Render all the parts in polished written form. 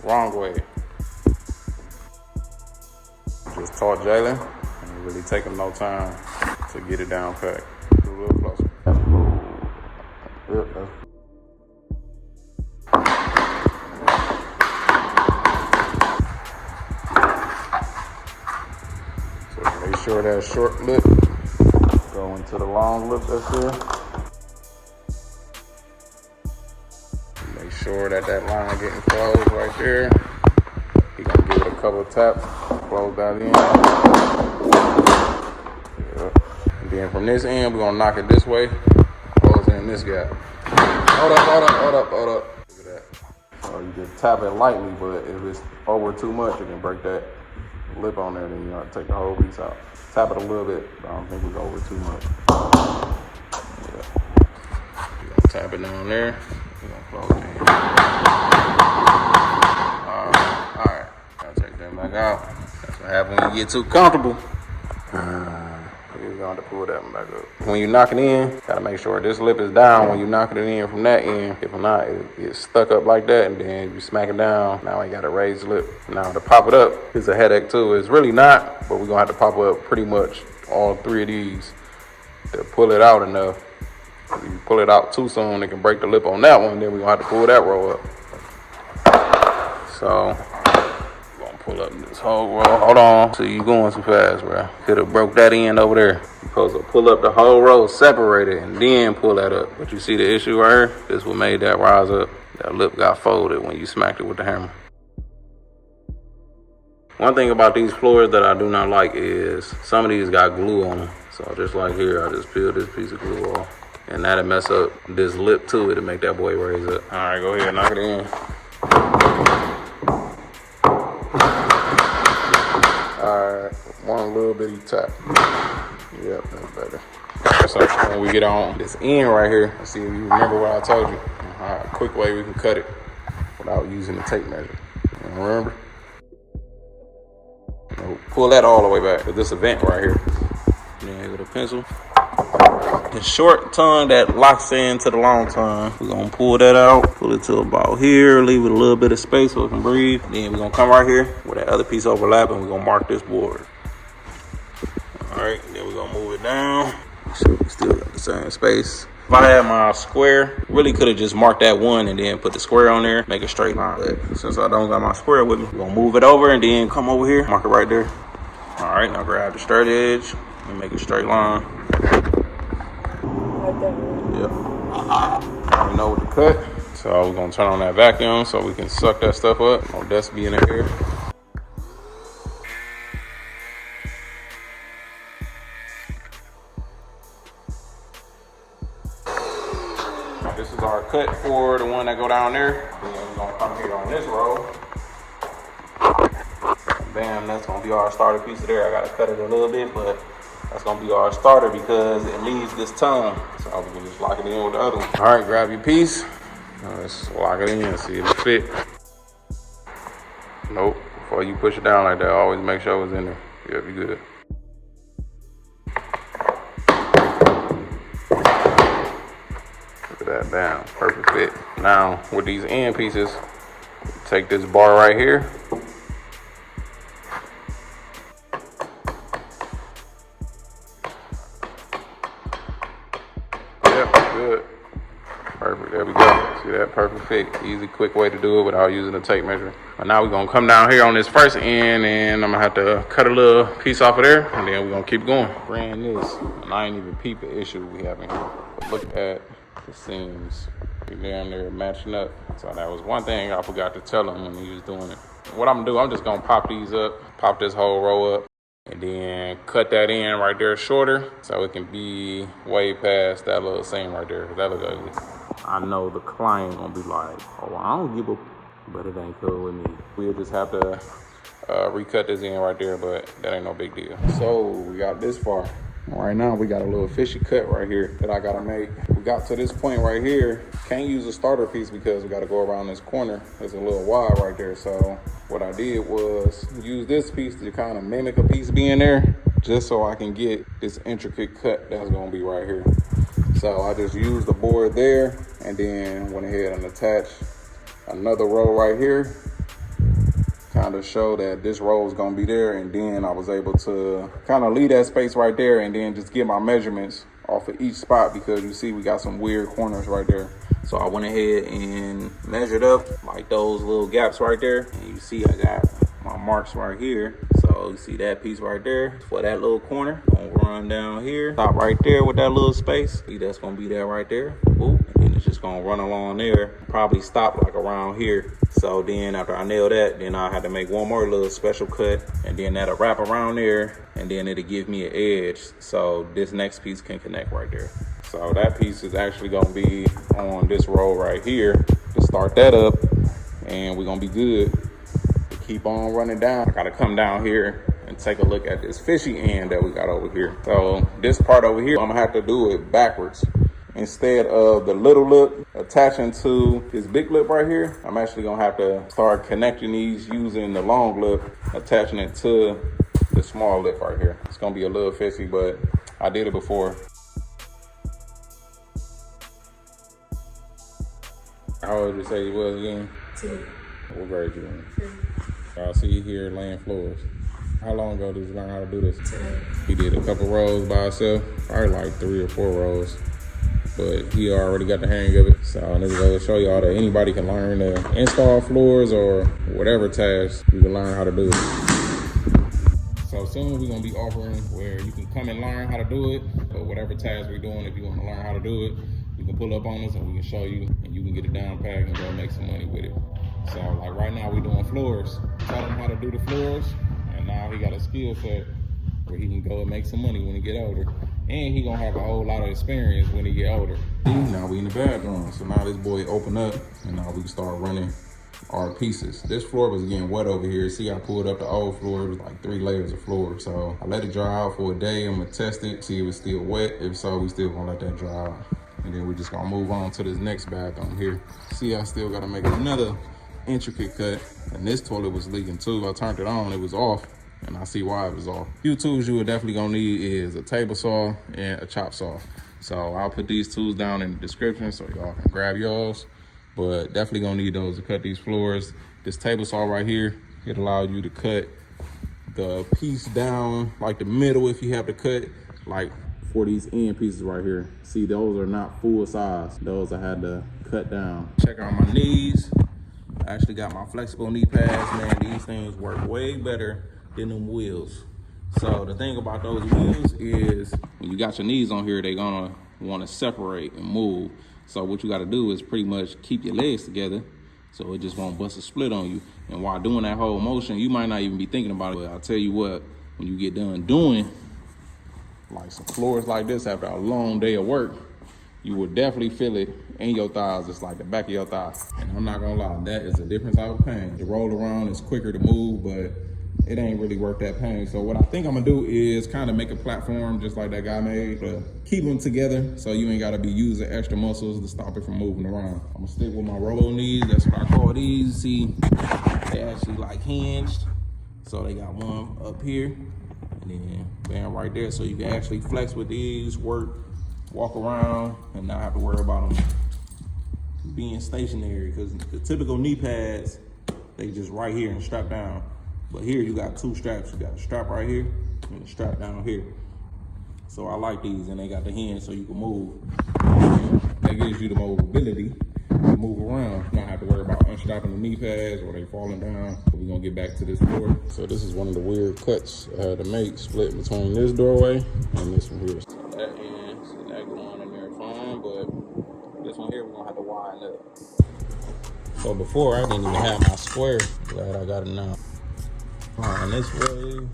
wrong way. Just taught Jalen, and it really taking no time to get it down packed. Do a little closer. Yep, that's make sure that short lip go into the long lip that's there. Make sure that line getting closed right there. You're gonna give it a couple of taps, close that in. Yep. And then from this end, we're gonna knock it this way, close in this gap. Hold up. Look at that. So you just tap it lightly, but if it's over too much, you can break that lip on there, then you have to take the whole piece out. Tap it a little bit, but I don't think it's over too much. Yeah. You're gonna tap it down there. You're gonna close it in. Alright. I'll take that back out. That's what happens when you get too comfortable. You're gonna have to pull that one back up. When you knock it in, gotta make sure this lip is down when you knocking it in from that end. If not, it gets stuck up like that, and then you smack it down. Now you got a raised lip. Now to pop it up, it's a headache too. It's really not, but we're gonna have to pop up pretty much all three of these to pull it out enough. If you pull it out too soon, it can break the lip on that one. Then we're gonna have to pull that row up. So pull up this whole row. Hold on. So you going too fast, bro. Could have broke that end over there. You're supposed to pull up the whole row, separate it, and then pull that up. But you see the issue right here? This what made that rise up. That lip got folded when you smacked it with the hammer. One thing about these floors that I do not like is some of these got glue on them. So just like here, I just peeled this piece of glue off. And that'll mess up this lip too. It'll make that boy raise up. All right, go ahead, knock it in. Alright, one little bitty tap. Yep, that's better. So when we get on this end right here, let's see if you remember what I told you. A quick way we can cut it without using the tape measure. You remember? Pull that all the way back to this vent right here. Then with a pencil. The short tongue that locks into the long tongue, we're gonna pull that out, pull it to about here, leave it a little bit of space so it can breathe. Then we're gonna come right here where that other piece overlap, and we're gonna mark this board. All right, then we're gonna move it down. Make sure we still got the same space. If I had my square, really could have just marked that one and then put the square on there, make a straight line. But since I don't got my square with me, we're gonna move it over and then come over here, mark it right there. All right, now grab the straight edge and make a straight line. Yep. We know what to cut. So we're gonna turn on that vacuum so we can suck that stuff up. No dust be in the air. This is our cut for the one that go down there. Then we're gonna come here on this row. Bam, that's gonna be our starter piece of there. I gotta cut it a little bit, but that's gonna be our starter because it leaves this tongue. So we can just lock it in with the other one. All right, grab your piece. Let's lock it in and see if it fit. Nope, before you push it down like that, always make sure it's in there. Yep, you good. Look at that, bam, perfect fit. Now, with these end pieces, take this bar right here. Good. Perfect. There we go. See that? Perfect fit. Easy, quick way to do it without using the tape measure. But now we're gonna come down here on this first end, and I'm gonna have to cut a little piece off of there, and then we're gonna keep going. Ran this, and I ain't even peep the issue we have in here. But look at the seams. We down there matching up. So that was one thing I forgot to tell him when he was doing it. What I'm gonna do, I'm just gonna pop these up, pop this whole row up, and then cut that in right there shorter so it can be way past that little seam right there. That look ugly. I know the client gonna be like, oh, I don't give a, but it ain't cool with me. We'll just have to recut this in right there, but that ain't no big deal. So we got this far. Right now we got a little fishy cut right here that I gotta make. We got to this point right here. Can't use a starter piece because we gotta go around this corner. There's a little wide right there. So what I did was use this piece to kind of mimic a piece being there, just so I can get this intricate cut that's gonna be right here. So I just used the board there and then went ahead and attached another row right here. kind of show that this roll is gonna be there, and then I was able to kind of leave that space right there and then just get my measurements off of each spot, because you see we got some weird corners right there. So I went ahead and measured up like those little gaps right there, and you see I got my marks right here. So you see that piece right there for that little corner. Gonna run down here, stop right there with that little space. See, that's gonna be there right there. Ooh, and it's just gonna run along there. Probably stop like around here. So then after I nail that, then I had to make one more little special cut, and then that'll wrap around there, and then it'll give me an edge. So this next piece can connect right there. So that piece is actually gonna be on this roll right here to start that up, and we're gonna be good. Keep on running down. I gotta come down here and take a look at this fishy end that we got over here. So this part over here, I'm gonna have to do it backwards. Instead of the little lip attaching to this big lip right here, I'm actually gonna have to start connecting these using the long lip, attaching it to the small lip right here. It's gonna be a little fishy, but I did it before. How old did you say you was again? 2. What grade you in? 3. I see you here laying floors. How long ago did you learn how to do this? Today. He did a couple rows by himself, probably like 3 or 4 rows, but he already got the hang of it. So this is going to show y'all that anybody can learn to install floors or whatever task, you can learn how to do it. So soon we're going to be offering where you can come and learn how to do it, but whatever task we're doing, if you want to learn how to do it, you can pull up on us and we can show you, and you can get it down pat and go make some money with it. So like right now we're doing floors. Taught him how to do the floors, and now he got a skill set where he can go and make some money when he get older. And he gonna have a whole lot of experience when he get older. Now we in the bathroom, so now this boy open up, and now we can start running our pieces. This floor was getting wet over here. See, I pulled up the old floor. It was like 3 layers of floor. So I let it dry out for a day. I'm gonna test it, see if it's still wet. If so, we still gonna let that dry out. And then we're just gonna move on to this next bathroom here. See, I still gotta make another intricate cut, and this toilet was leaking too. I turned it on, it was off, and I see why it was off. A few tools you would definitely gonna need is a table saw and a chop saw. So I'll put these tools down in the description so y'all can grab yours, but definitely gonna need those to cut these floors. This table saw right here, it allows you to cut the piece down like the middle if you have to cut, like for these end pieces right here. See, those are not full size. Those I had to cut down. Check out my knees. I actually got my flexible knee pads, man. These things work way better than them wheels. So the thing about those wheels is when you got your knees on here, they're gonna wanna separate and move. So what you gotta do is pretty much keep your legs together so it just won't bust a split on you. And while doing that whole motion, you might not even be thinking about it. But I'll tell you what, when you get done doing like some floors like this after a long day of work, you will definitely feel it in your thighs. It's like the back of your thighs. And I'm not gonna lie, that is a different type of pain. The roll around is quicker to move, but it ain't really worth that pain. So what I think I'm gonna do is kind of make a platform just like that guy made, to keep them together so you ain't gotta be using extra muscles to stop it from moving around. I'm gonna stick with my Robo Knees. That's what I call these. See, they actually like hinged. So they got one up here and then bam right there. So you can actually flex with these, walk around, and not have to worry about them being stationary, because the typical knee pads, they just right here and strap down. But here you got 2 straps. You got a strap right here and a strap down here. So I like these, and they got the hinge so you can move. That gives you the mobility to move around. Not have to worry about unstrapping the knee pads or they falling down. But we're gonna get back to this floor. So this is one of the weird cuts I had to make, split between this doorway and this one here. So that end, so that going in there fine, but this one here we're gonna have to widen up. So before I didn't even have my square. Glad I got it now. And this way.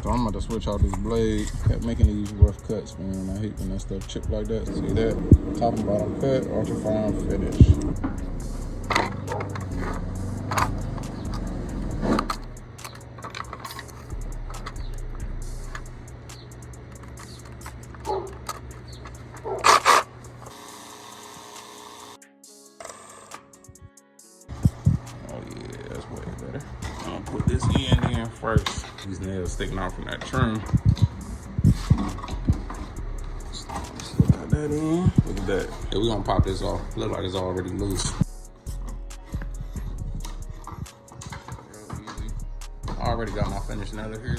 So I'm about to switch out this blade. Kept making these rough cuts, man. I hate when that stuff chip like that. See that? Top and bottom cut, ultra fine finish. Put this end in first. These nails sticking out from that trim. Slide that in. Look at that. Yeah, we're gonna pop this off. Look like it's already loose. I already got my finished nether here.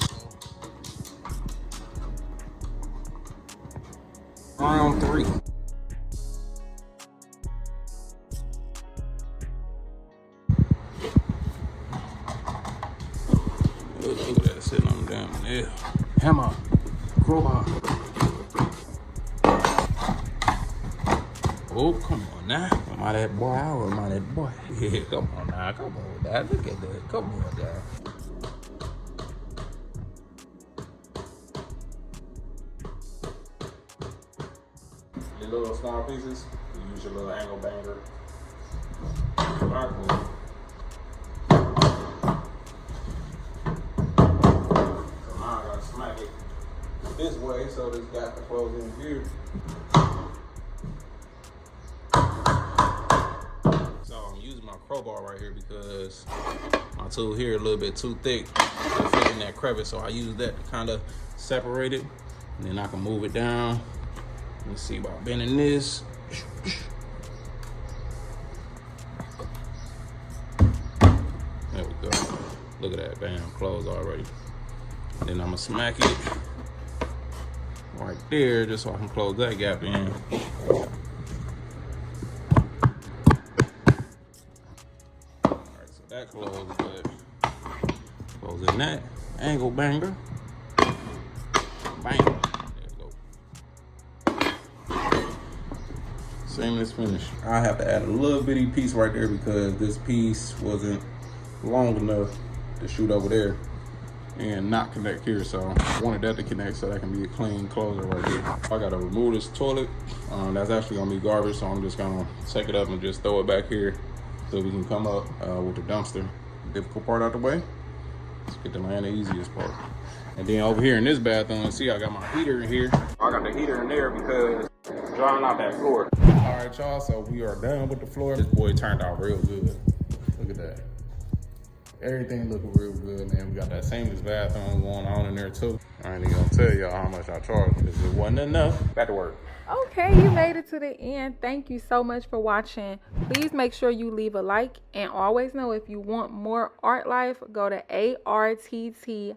Round 3. Look at that sitting on the damn nail. Hammer, crowbar. Oh, come on now. Am I that boy or am I that boy? Yeah, come on now. Come on now. Look at that. Come on now. Your little small pieces, you use your little angle banger. So now I gotta smack it this way so this gap can close in here. So I'm using my crowbar right here because my tool here a little bit too thick to fit in that crevice, so I use that to kind of separate it, and then I can move it down. Let's see about bending this. There we go. Look at that, bam, closed already. And then I'm gonna smack it right there just so I can close that gap in. All right, so that closed good. Closing that angle banger. Bang. Seamless finish. I have to add a little bitty piece right there because this piece wasn't long enough to shoot over there and not connect here. So I wanted that to connect so that can be a clean closer right here. I gotta remove this toilet. That's actually gonna be garbage, so I'm just gonna take it up and just throw it back here so we can come up with the dumpster. Difficult part out the way. Let's get to land the easiest part. And then over here in this bathroom, see I got my heater in here. I got the heater in there because it's drying out that floor. All right, y'all, so we are done with the floor. This boy turned out real good. Look at that. Everything looking real good, man. We got that seamless bathroom going on in there too. I ain't even gonna tell y'all how much I charged because it wasn't enough. Back to work. Okay, you made it to the end. Thank you so much for watching. Please make sure you leave a like, and always know if you want more art life, go to ARTTlife.com.